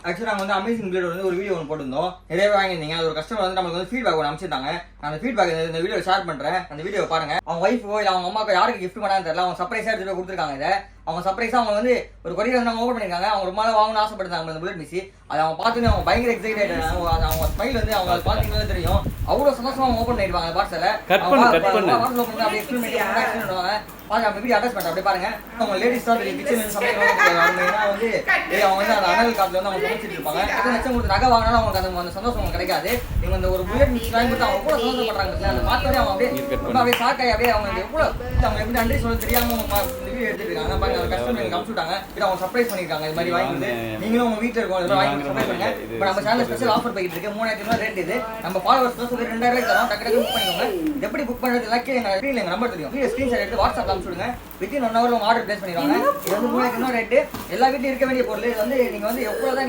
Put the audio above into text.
Actually நாங்கள் வந்து amazing plate வந்து ஒரு வீடியோ ஒன்று போட்டிருந்தோம். நிறைய வாங்கியிருந்தீங்க. அது ஒரு கஸ்டமர் வந்து நம்மளுக்கு வந்து ஃபீட்பேக் ஒன்று அனுப்பிச்சிருந்தாங்க. நான் அந்த ஃபீட்பேக் இந்த வீடியோ ஷேர் பண்ணுறேன். அந்த வீடியோ பாருங்க. அவங்க ஒய்ஃபோ இல்லை அவங்க அம்மாவுக்கு யாருக்கு கிஃப்ட் பண்ணான்னு தெரியல. அவங்க சர்ப்ரைஸாக எடுத்துகிட்டு போய் கொடுத்துருக்காங்க. இதை அவங்க சர்ப்ரைஸாக அவங்க வந்து ஒரு கொரியர் வந்து அவங்க ஓப்பன் பண்ணியிருக்காங்க. அவங்க ரொம்ப நாள் வாங்கணும்னு ஆசைப்படுறாங்க அந்த புல்லட் மிக்ஸி. அதை அவங்க பார்த்துட்டு அவங்க பயங்கர எக்ஸைட் ஆகிட்டாங்க. அவங்க ஸ்மைல் வந்து அவங்க பார்த்தீங்கன்னா தெரியும். அவ்வளோ சந்தோஷமாக அவங்க ஓப்பன் பண்ணிடுவாங்க பார்சலை. பார்சல் ஓப்பன் பண்ணி அப்படியே எக்ஸ்பிளைன் பண்ணுவாங்க. பாருங்க அப்படி வீடியோ அட்டாச் பண்ணுறேன். அப்படி பாருங்க அவங்க லேடிஸ் தான் கிச்சன் சமைக்கிறாங்க. வந்து அவங்க வந்து அந்த அனல் காலத்துல வந்து அவங்க சமைச்சிட்டு இருப்பாங்க. எத்தனை லட்சம் கொடுத்து நகை வாங்கினாலும் அவங்களுக்கு அந்த சந்தோஷம் அவங்க கிடைக்காது. இவங்க இந்த ஒரு புல்லட் மிக்ஸ் வாங்கி கொடுத்து அவங்க எவ்வளோ சந்தோஷப்படுறாங்க. அந்த பார்த்தோன்னே அவங்க அப்படியே ஷாக்காய் அப்படியே அவங்க எவ்வளோ அவங்க எப்படி நன்றி சொல்ல தெரியாம இந்த வீடியோ எடுத்துட்டு இருக்காங்க. பாருங்க அந்த கஸ்டமர் எனக்கு அனுப்பிச்சு விட்டாங்க. இது அவங்க சர்ப்ரைஸ் பண்ணிருக்காங்க. இது மாதிரி வாங்கி நீங்களும் உங்க வீட்டில் இருக்கும் இதெல்லாம் வாங்கி சர்ப்ரைஸ் பண்ணுங்க. இப்போ நம்ம சேனல் ஸ்பெஷல் ஆஃபர் போயிட்டு இருக்கு. 3000 ரேட் இது. நம்ம ஃபாலோவர்ஸ் ப்ளஸ் 2000 தரோம். டக்கு புக் பண்ணிக்கோங்க. எப்படி புக் பண்ணுறது எல்லாம் எங்க நம்பர் தெரியும். வீடியோ ஸ்கிரீன்ஷாட் எடுத்து வாட்ஸ்அப்ல அனுப்பிச்சு விடுங்க. வித்தின் 1 hour உங்க ஆர்டர் பிளேஸ் பண்ணிடுவாங்க. இது வந்து 3000 ரேட்டு. எல்லா வீட்லயும் இருக்க வேண்டிய பொருள். இது வந்து நீங்க வந்து எவ்வளவுதான்